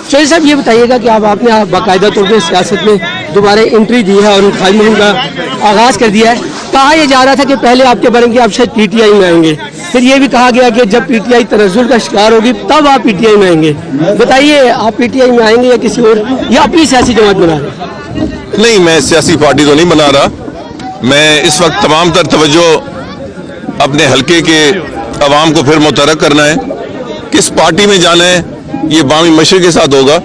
चौधरी साहब ये बताइएगा कि आपने बाकायदा तौर पर सियासत में दोबारा एंट्री दी है और इंतखाबी मुहिम का आगाज़ कर दिया है। कहा यह जा रहा था कि पहले आपके बनेंगे आप शायद पीटीआई में आएंगे, फिर ये भी कहा गया कि जब पीटीआई तनज़्ज़ुल का शिकार होगी तब आप पीटीआई में आएंगे। बताइए आप पीटीआई में आएंगे या किसी और, या अपनी सियासी जमात बना रहे हैं? नहीं, मैं सियासी पार्टी तो नहीं बना रहा। मैं इस वक्त तमाम तर तवज्जो अपने हल्के के अवाम को फिर मुतहर्रिक करना है। किस पार्टी में जाना है ये बामी मशरिक के साथ होगा।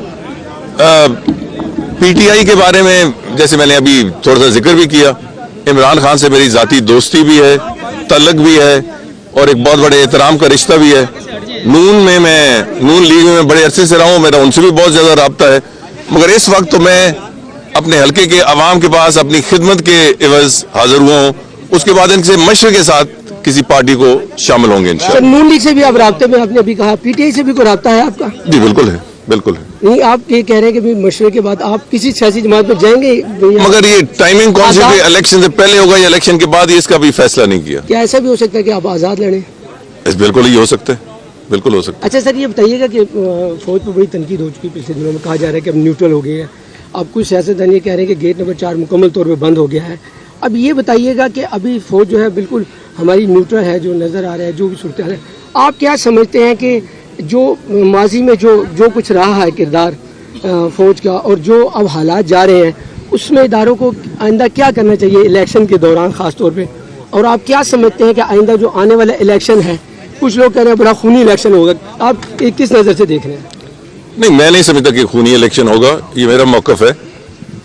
पीटीआई के बारे में जैसे मैंने अभी थोड़ा सा जिक्र भी किया, इमरान खान से मेरी ज़ाती दोस्ती भी है, तल्लुक़ भी है और एक बहुत बड़े एहतराम का रिश्ता भी है। नून लीग में मैं बड़े अरसे से रहा हूँ, मेरा उनसे भी बहुत ज़्यादा रब्ता है। मगर इस वक्त तो मैं अपने हल्के के अवाम के पास अपनी खिदमत के एवज़ हाजिर हुआ हूँ। उसके बाद इनसे मशरे के साथ किसी पार्टी को शामिल होंगे इंशाअल्लाह। नून लीग से भी आप राब्ते में, आपने अभी कहा पीटीआई से भी कोई राब्ता है आपका? जी बिल्कुल है, बिल्कुल है। नहीं, आप ये कह रहे हैं कि मशरे के बाद आप किसी सियासी जमात में जाएंगे? मगर ये टाइमिंग कौन से भी इलेक्शन से पहले होगा या इलेक्शन के बाद, इसका भी फैसला नहीं किया। क्या ऐसा भी हो सकता है कि आप आज़ाद लड़ें? बिल्कुल ही हो सकता है, बिल्कुल हो सकता है। अच्छा सर, ये बताइएगा कि फौज पर बड़ी तनकीद हो चुकी है पिछले दिनों में, कहा जा रहा है कि अब न्यूट्रल हो गए हैं। अब कुछ सियासतदान ये कह रहे हैं कि गेट नंबर 4 मुकम्मल तौर पर बंद हो गया है। अब ये बताइएगा कि अभी फौज जो है बिल्कुल हमारी न्यूट्रल है, जो नज़र आ रहा है, जो भी सूरत है, आप क्या समझते हैं कि जो माजी में जो कुछ रहा है किरदार फौज का और जो अब हालात जा रहे हैं, उसमें इदारों को आइंदा क्या करना चाहिए इलेक्शन के दौरान ख़ास तौर पे? और आप क्या समझते हैं कि आइंदा जो आने वाला इलेक्शन है, कुछ लोग कह रहे हैं बड़ा खूनी इलेक्शन होगा, आप किस नज़र से देख रहे हैं? नहीं, मैं नहीं समझता कि खूनी इलेक्शन होगा, ये मेरा मौक़िफ़ है।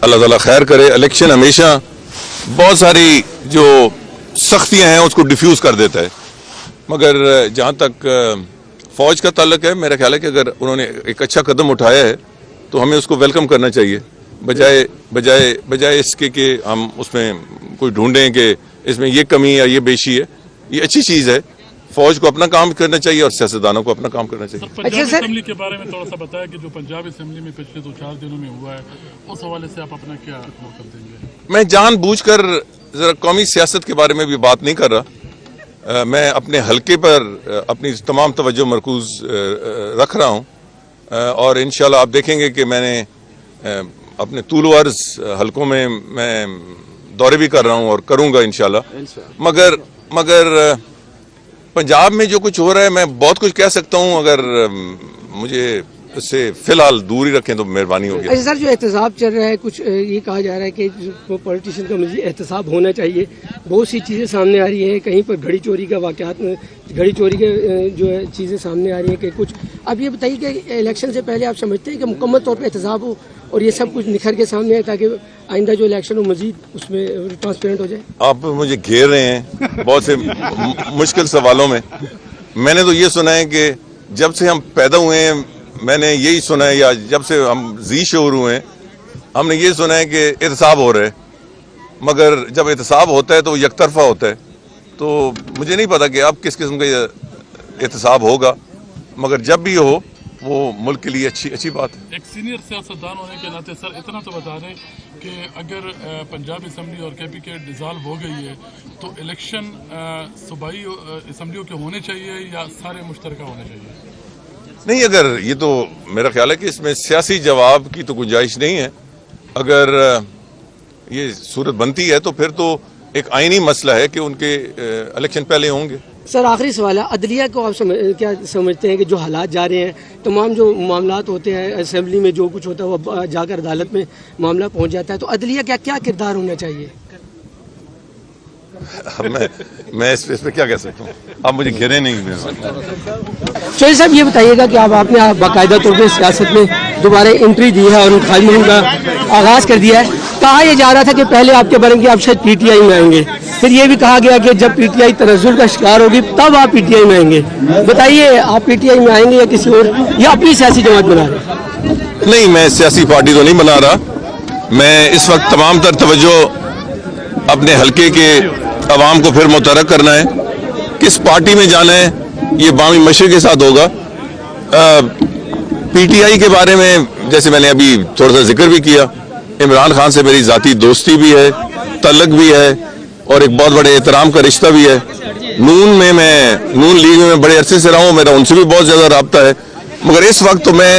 अल्लाह ताला खैर करे। इलेक्शन हमेशा बहुत सारी जो सख्तियाँ हैं उसको डिफ्यूज़ कर देता है। मगर जहाँ तक फ़ौज का ताल्लुक है, मेरा ख्याल है कि अगर उन्होंने एक अच्छा कदम उठाया है तो हमें उसको वेलकम करना चाहिए, बजाय इसके कि हम उसमें कोई ढूंढें कि इसमें ये कमी या ये बेशी है। ये अच्छी चीज़ है, फौज को अपना काम करना चाहिए और सियासतदानों को अपना काम करना चाहिए। पंजाब असेंबली के बारे में थोड़ा सा बताया कि जो पंजाब असेंबली में पिछले 2-4 दिनों में हुआ है, उस हवाले से आप अपना क्या मौक़िफ़ देंगे? मैं जानबूझकर ज़रा कौमी सियासत के बारे में भी बात नहीं कर रहा। मैं अपने हल्के पर अपनी तमाम तवज्जो मरकूज़ रख रहा हूँ और इंशाल्लाह आप देखेंगे कि मैंने अपने तूल व अर्ज़ हल्कों में मैं दौरे भी कर रहा हूँ और करूँगा इंशाल्लाह। मगर पंजाब में जो कुछ हो रहा है, मैं बहुत कुछ कह सकता हूँ, अगर मुझे इससे फिलहाल दूर ही रखें तो मेहरबानी होगी। अच्छा सर, जो एहतसाब चल रहा है, कुछ ये कहा जा रहा है कि जो पॉलिटिशियन का मज़ीद एहतसाब होना चाहिए। बहुत सी चीज़ें सामने आ रही हैं, कहीं पर घड़ी चोरी का वाक़यात, घड़ी चोरी के जो है चीज़ें सामने आ रही हैं कि कुछ। अब ये बताइए कि इलेक्शन से पहले आप समझते हैं कि मुकम्मल तौर पर एहतसाब हो और ये सब कुछ निखर के सामने आए ताकि आइंदा जो इलेक्शन हो मज़ीद उसमें ट्रांसपेरेंट हो जाए? आप मुझे घेर रहे हैं बहुत से मुश्किल सवालों में। मैंने तो ये सुना है कि जब से हम पैदा हुए हैं, मैंने यही सुना है, या जब से हम जी शऊर हुए हैं, हमने ये सुना है कि एहतसाब हो रहा है। मगर जब एहतसाब होता है तो एक तरफा होता है, तो मुझे नहीं पता कि अब किस किस्म का एहतसाब होगा। मगर जब भी हो वो मुल्क के लिए अच्छी बात है। एक सीनियर सियासतदान होने के नाते सर इतना तो बता दें कि अगर पंजाब असेंबली और केपी के डिज़ाल्व हो गई है तो इलेक्शन सूबाई असम्बलियों के होने चाहिए या सारे मुश्तरका होने चाहिए? नहीं, अगर ये तो मेरा ख्याल है कि इसमें सियासी जवाब की तो गुंजाइश नहीं है। अगर ये सूरत बनती है तो फिर तो एक आईनी मसला है कि उनके इलेक्शन पहले होंगे। सर आखिरी सवाल है, अदलिया को आप क्या समझते हैं कि जो हालात जा रहे हैं, तमाम जो मामलात होते हैं असेंबली में, जो कुछ होता है वो जाकर अदालत में मामला पहुंच जाता है, तो अदलिया क्या किरदार होना चाहिए? मैं इस पे क्या कह सकता हूँ, आप मुझे घेरे नहीं। चौधरी साहब ये बताइएगा कि आपने बाकायदा तौर पर सियासत में दोबारा एंट्री दी है और इंतखाबी मुहिम का आगाज़ कर दिया है। कहा यह जा रहा था कि पहले आपके बनेंगे आप शायद पीटीआई में आएंगे, फिर ये भी कहा गया कि जब पीटीआई तनज़्ज़ुल का शिकार होगी तब आप पीटीआई में आएंगे। बताइए आप पीटीआई में आएंगे या किसी और, या अपनी सियासी जमात बना रहे हैं? नहीं, मैं सियासी पार्टी तो नहीं बना रहा। मैं इस वक्त तमाम तर तवज्जो अपने हल्के के अवाम को फिर मुतहर्रिक करना है। किस पार्टी में जाना है ये बामी मशरिक के साथ होगा। पीटीआई के बारे में जैसे मैंने अभी थोड़ा सा जिक्र भी किया, इमरान खान से मेरी ज़ाती दोस्ती भी है, तल्लुक़ भी है और एक बहुत बड़े एहतराम का रिश्ता भी है। नून लीग में मैं बड़े अरसे से रहा हूँ, मेरा उनसे भी बहुत ज़्यादा रब्ता है। मगर इस वक्त तो मैं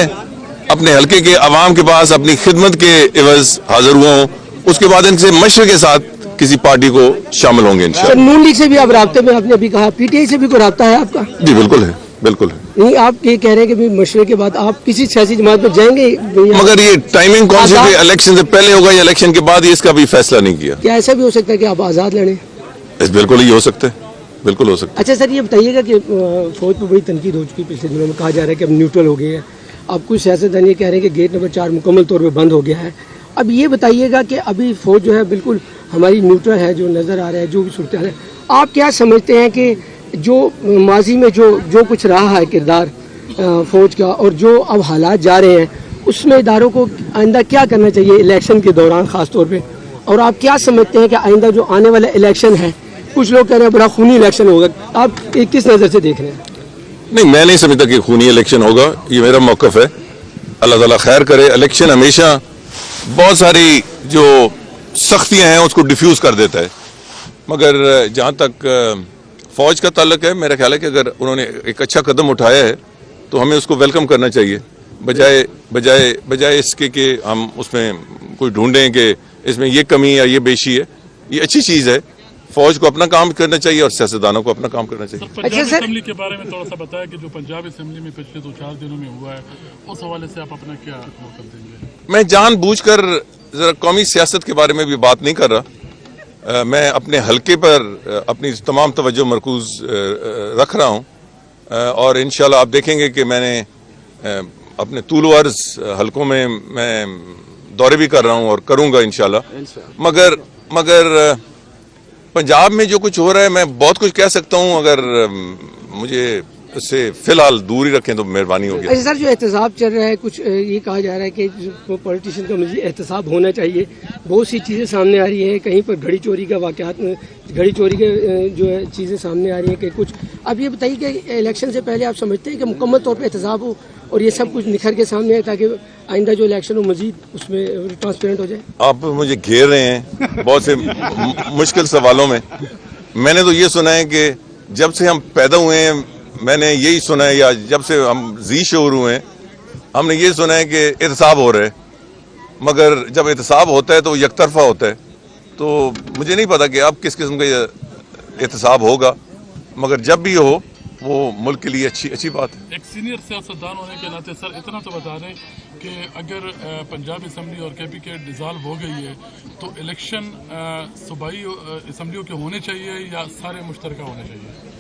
اپنے حلقے کے عوام کے پاس اپنی خدمت کے عوض حاضر ہوا ہوں. اس کے بعد ان سے مشورے کے ساتھ کسی پارٹی کو شامل ہوں گے انشاءاللہ. سر نون لیگ سے بھی آپ رابطے میں، آپ نے ابھی کہا پی ٹی آئی سے بھی کوئی رابطہ ہے آپ کا؟ جی بالکل ہے، بالکل ہے. نہیں آپ یہ کہہ رہے ہیں کہ بھی مشورے کے بعد آپ کسی سیاسی جماعت میں جائیں گے؟ مگر یہ ٹائمنگ کون سی تھی؟ الیکشن سے پہلے ہوگا یا الیکشن کے بعد؟ اس کا بھی فیصلہ نہیں کیا. کیا ایسا بھی ہو سکتا ہے کہ آپ آزاد لڑیں؟ بالکل ہی ہو سکتا ہے، بالکل ہو سکتا ہے. اچھا سر یہ بتائیے گا کہ فوج پہ بڑی تنقید ہو چکی پچھلے دنوں میں، کہا جا رہا ہے کہ اب نیوٹرل ہو گئے ہیں. اب کچھ سیاستدان یہ کہہ رہے ہیں کہ گیٹ نمبر 4 مکمل طور پہ بند ہو گیا ہے. اب یہ بتائیے گا کہ ابھی فوج جو ہے بالکل ہماری نیوٹرل ہے، جو نظر آ رہا ہے جو بھی صورتحال ہے. آپ کیا سمجھتے ہیں کہ جو ماضی میں جو کچھ رہا ہے کردار فوج کا اور جو اب حالات جا رہے ہیں، اس میں اداروں کو آئندہ کیا کرنا چاہیے الیکشن کے دوران خاص طور پہ؟ اور آپ کیا سمجھتے ہیں کہ آئندہ جو آنے والا الیکشن ہے، کچھ لوگ کہہ رہے ہیں بڑا خونی الیکشن ہوگا، آپ کس نظر سے دیکھ رہے ہیں؟ نہیں، میں نہیں سمجھتا کہ خونی الیکشن ہوگا. یہ میرا موقف ہے. اللہ تعالیٰ خیر کرے. الیکشن ہمیشہ بہت ساری جو سختیاں ہیں اس کو ڈیفیوز کر دیتا ہے. مگر جہاں تک فوج کا تعلق ہے، میرا خیال ہے کہ اگر انہوں نے ایک اچھا قدم اٹھایا ہے تو ہمیں اس کو ویلکم کرنا چاہیے، بجائے اس کے کہ ہم اس میں کوئی ڈھونڈیں کہ اس میں یہ کمی یا یہ بیشی ہے. یہ اچھی چیز ہے. فوج کو اپنا کام کرنا چاہیے اور سیاستدانوں کو اپنا کام کرنا چاہیے. پنجاب اسمبلی کے بارے میں تھوڑا سا بتایا کہ جو پنجاب اسمبلی میں پچھلے 2-4 دنوں میں ہوا ہے، اس حوالے سے آپ اپنا کیا موقف دیں گے؟ میں جان بوجھ کر ذرا قومی سیاست کے بارے میں بھی بات نہیں کر رہا. میں اپنے حلقے پر اپنی تمام توجہ مرکوز رکھ رہا ہوں اور انشاءاللہ آپ دیکھیں گے کہ میں نے اپنے طول و عرض حلقوں میں دورے بھی کر رہا ہوں اور کروں گا انشاءاللہ. مگر پنجاب میں جو کچھ ہو رہا ہے میں بہت کچھ کہہ سکتا ہوں، اگر مجھے اس سے فی الحال دور ہی رکھیں تو مہربانی ہوگی. اچھا سر جو احتساب چل رہا ہے، کچھ یہ کہا جا رہا ہے کہ پولیٹیشین کا مزید احتساب ہونا چاہیے. بہت سی چیزیں سامنے آ رہی ہیں، کہیں پر گھڑی چوری کا واقعات، گھڑی چوری کے جو ہے چیزیں سامنے آ رہی ہیں کہ کچھ. اب یہ بتائیے کہ الیکشن سے پہلے آپ سمجھتے ہیں کہ مکمل طور پہ احتساب ہو اور یہ سب کچھ نکھر کے سامنے آئے تاکہ آئندہ جو الیکشن ہو مزید اس میں ٹرانسپیرنٹ ہو جائے؟ آپ مجھے گھیر رہے ہیں بہت سے مشکل سوالوں میں. میں نے تو یہ سنا ہے کہ جب سے ہم پیدا ہوئے ہیں میں نے یہی سنا ہے، یا جب سے ہم ذی شعور ہوئے ہیں ہم نے یہ سنا ہے کہ احتساب ہو رہا ہے. مگر جب احتساب ہوتا ہے تو یک طرفہ ہوتا ہے. تو مجھے نہیں پتا کہ اب کس قسم کا احتساب ہوگا، مگر جب بھی ہو وہ ملک کے لیے اچھی بات ہے. ایک سینئر سیاستدان ہونے کے ناطے سر اتنا تو بتا دیں کہ اگر پنجاب اسمبلی اور کے پی کے ڈیزالو ہو گئی ہے تو الیکشن صوبائی اسمبلیوں کے ہونے چاہیے یا سارے مشترکہ ہونے چاہیے؟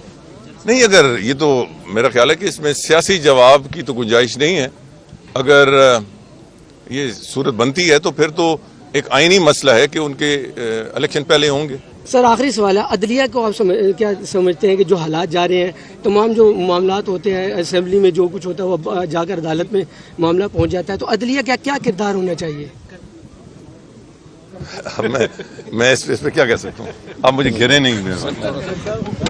نہیں، اگر یہ تو میرا خیال ہے کہ اس میں سیاسی جواب کی تو گنجائش نہیں ہے. اگر یہ صورت بنتی ہے تو پھر تو ایک آئینی مسئلہ ہے کہ ان کے الیکشن پہلے ہوں گے. سر آخری سوال ہے، عدلیہ کو آپ کیا سمجھتے ہیں کہ جو حالات جا رہے ہیں، تمام جو معاملات ہوتے ہیں اسمبلی میں جو کچھ ہوتا ہے وہ جا کر عدالت میں معاملہ پہنچ جاتا ہے، تو عدلیہ کا کیا کردار ہونا چاہیے؟ میں اس پہ کیا کہہ سکتا ہوں؟ آپ مجھے گھیرے نہیں.